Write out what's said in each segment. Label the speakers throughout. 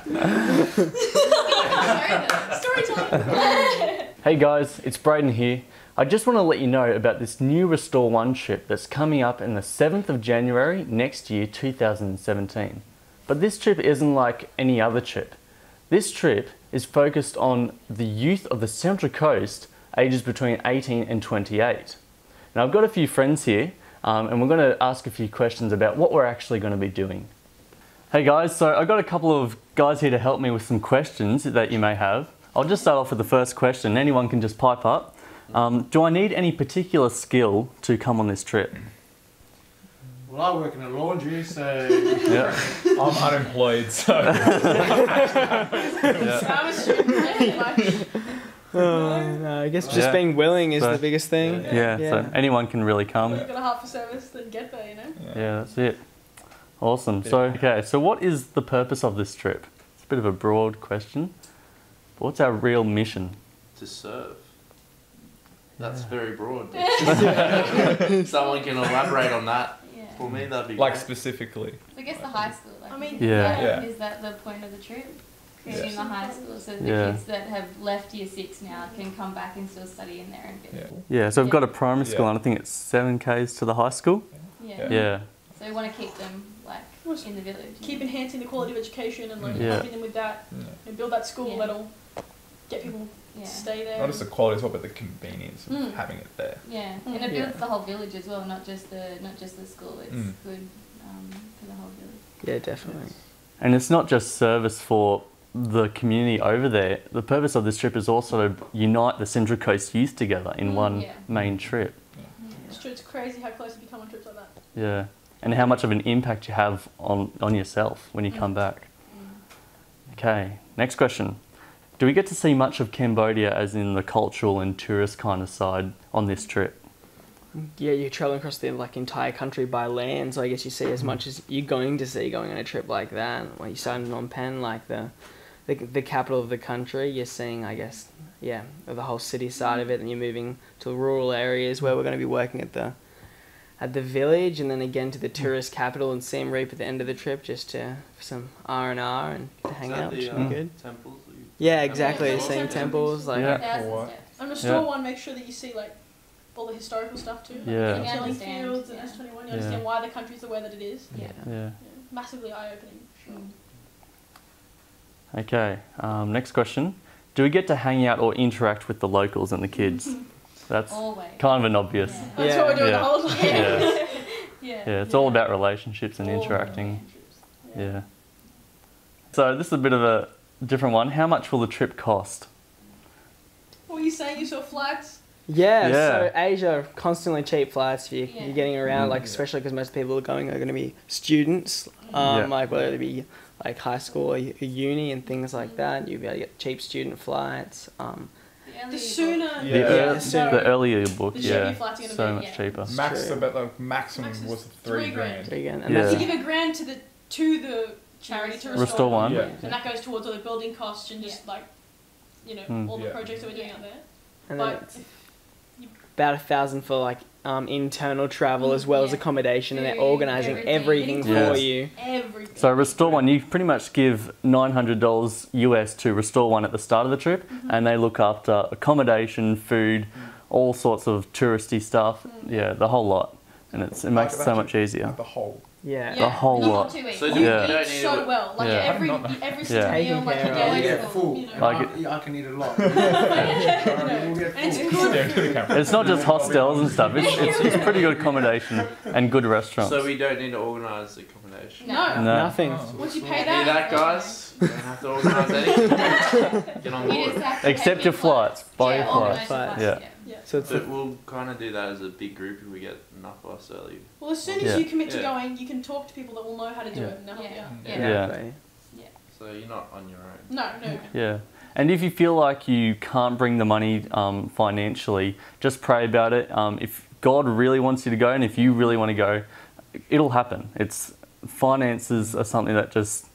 Speaker 1: Story time.
Speaker 2: Hey guys, it's Braden here. I just want to let you know about this new Restore One trip that's coming up in the 7th of January next year, 2017. But this trip isn't like any other trip. This trip is focused on the youth of the Central Coast, ages between 18 and 28. Now I've got a few friends here and we're going to ask a few questions about what we're actually going to be doing. Hey guys, so I've got a couple of guys here to help me with some questions that you may have. I'll just start off with the first question. Anyone can just pipe up. Do I need any particular skill to come on this trip?
Speaker 3: Well, I work in a laundry, so...
Speaker 2: Yeah.
Speaker 4: I'm unemployed, so...
Speaker 1: I'm a student.
Speaker 5: No, I guess just being willing is the biggest thing.
Speaker 2: Yeah, so anyone can really come.
Speaker 1: You've got a half a service, then get there, you know?
Speaker 2: Yeah, that's it. Awesome. So, okay, so what is the purpose of this trip? It's a bit of a broad question. But what's our real mission?
Speaker 6: To serve. That's very broad. Someone can elaborate on that.
Speaker 7: Yeah.
Speaker 6: For me, that'd be
Speaker 4: Like
Speaker 6: great.
Speaker 4: specifically.
Speaker 7: I guess the high school. Like,
Speaker 1: I mean,
Speaker 7: is that the point of the trip? Creating the high school so the kids that have left year 6 now can come back and still study in there and get
Speaker 2: Yeah, so we've got a primary school and I think it's 7 k's to the high school. Yeah.
Speaker 7: So we want to keep them like in the village.
Speaker 1: Keep enhancing the quality of education and like helping them with that and build that school that'll get people to stay there.
Speaker 4: Not just the quality as well, but the convenience of having it there.
Speaker 7: Yeah, and it builds the whole village as well, not just the school. It's good for the whole village.
Speaker 5: Yeah, definitely.
Speaker 2: And it's not just service for the community over there. The purpose of this trip is also to unite the Central Coast youth together in one main trip.
Speaker 1: It's true, it's crazy how close you become on trips like that.
Speaker 2: Yeah, and how much of an impact you have on yourself when you come back. Okay, next question. Do we get to see much of Cambodia as in the cultural and tourist kind of side on this trip?
Speaker 5: Yeah, you're traveling across the entire country by land, so I guess you see as much as you're going to see going on a trip like that. When you start in Phnom Penh, like the capital of the country, you're seeing, I guess, the whole city side of it, and you're moving to rural areas where we're going to be working at the village, and then again to the tourist capital in Siem Reap at the end of the trip, just for some R&R and to hang out, which would be good.
Speaker 6: Temples?
Speaker 5: Yeah, exactly. Seeing temples, like
Speaker 1: And Restore One, make sure that you see like all the historical stuff too.
Speaker 2: Yeah.
Speaker 1: Like killing fields and S21. You understand why the country's the way that it is.
Speaker 2: Yeah.
Speaker 1: Massively eye-opening.
Speaker 2: Okay, next question. Do we get to hang out or interact with the locals and the kids? That's kind of an obvious.
Speaker 1: That's what we're doing the whole time.
Speaker 2: Yeah, it's all about relationships and interacting. Yeah. So this is a bit of a different one. How much will the trip cost?
Speaker 1: What were you saying? You saw flights?
Speaker 5: Yeah, so Asia, constantly cheap flights. You're getting around, like especially because most people are going to be students, like whether it be like high school or uni and things like that. You'll be able to get cheap student flights.
Speaker 1: The sooner,
Speaker 2: the earlier you book,
Speaker 1: so
Speaker 2: much cheaper.
Speaker 4: The maximum was $3 grand.
Speaker 5: And
Speaker 1: you give $1,000 to the charity to
Speaker 2: Restore One,
Speaker 1: and that goes towards all the building costs and just like all the projects that we're doing out there.
Speaker 5: And then it's about $1,000 for like internal travel as well as accommodation, and they're organising everything for you.
Speaker 1: Everything.
Speaker 2: So Restore One, you pretty much give $900 US to Restore One at the start of the trip, and they look after accommodation, food, all sorts of touristy stuff. Yeah, the whole lot, and it makes it so much easier.
Speaker 4: The whole.
Speaker 2: The whole lot.
Speaker 6: So
Speaker 1: you eat so well. Like every single meal, like
Speaker 3: you get full. I can eat a lot. It's good.
Speaker 2: It's not just hostels and stuff. It's pretty good accommodation and good restaurants.
Speaker 6: So we don't need to organise the accommodation.
Speaker 1: No.
Speaker 5: Nothing.
Speaker 1: Once you pay
Speaker 6: Hear that, guys? You don't have to organise anything. Get on board.
Speaker 2: Except your flights. Buy your flights.
Speaker 5: Yeah. So
Speaker 6: but we'll kind of do that as a big group if we get enough of us early.
Speaker 1: Well, as soon as you commit to going, you can talk to people that will know how to do it and they'll help you out.
Speaker 6: So you're not on your own.
Speaker 1: No.
Speaker 2: Yeah. And if you feel like you can't bring the money financially, just pray about it. If God really wants you to go and if you really want to go, it'll happen. Finances are something that just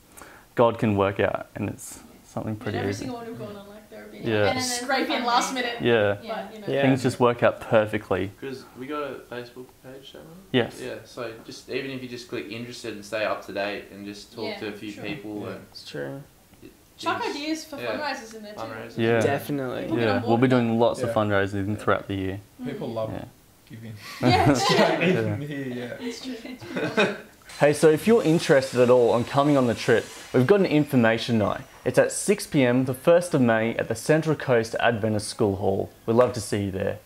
Speaker 2: God can work out, and it's something pretty
Speaker 1: every
Speaker 2: easy.
Speaker 1: single one we've gone on, like there have been
Speaker 7: scraping
Speaker 1: last minute.
Speaker 2: But, things just work out perfectly.
Speaker 6: Because we got a Facebook page, don't we?
Speaker 2: Yes.
Speaker 6: Yeah, so just even if you just click interested and stay up to date and just talk to a few people. And
Speaker 5: it's true.
Speaker 1: Chuck ideas for fundraisers in there too.
Speaker 6: Fundraisers.
Speaker 2: Yeah.
Speaker 5: Definitely.
Speaker 2: Yeah, we'll be doing lots of fundraising throughout the year.
Speaker 4: People love
Speaker 2: Yeah.
Speaker 4: giving.
Speaker 1: Yeah, it's true.
Speaker 4: Yeah.
Speaker 1: It's true. It's pretty awesome.
Speaker 2: Hey, so if you're interested at all on coming on the trip, we've got an information night. It's at 6 p.m. the 1st of May at the Central Coast Adventist School Hall. We'd love to see you there.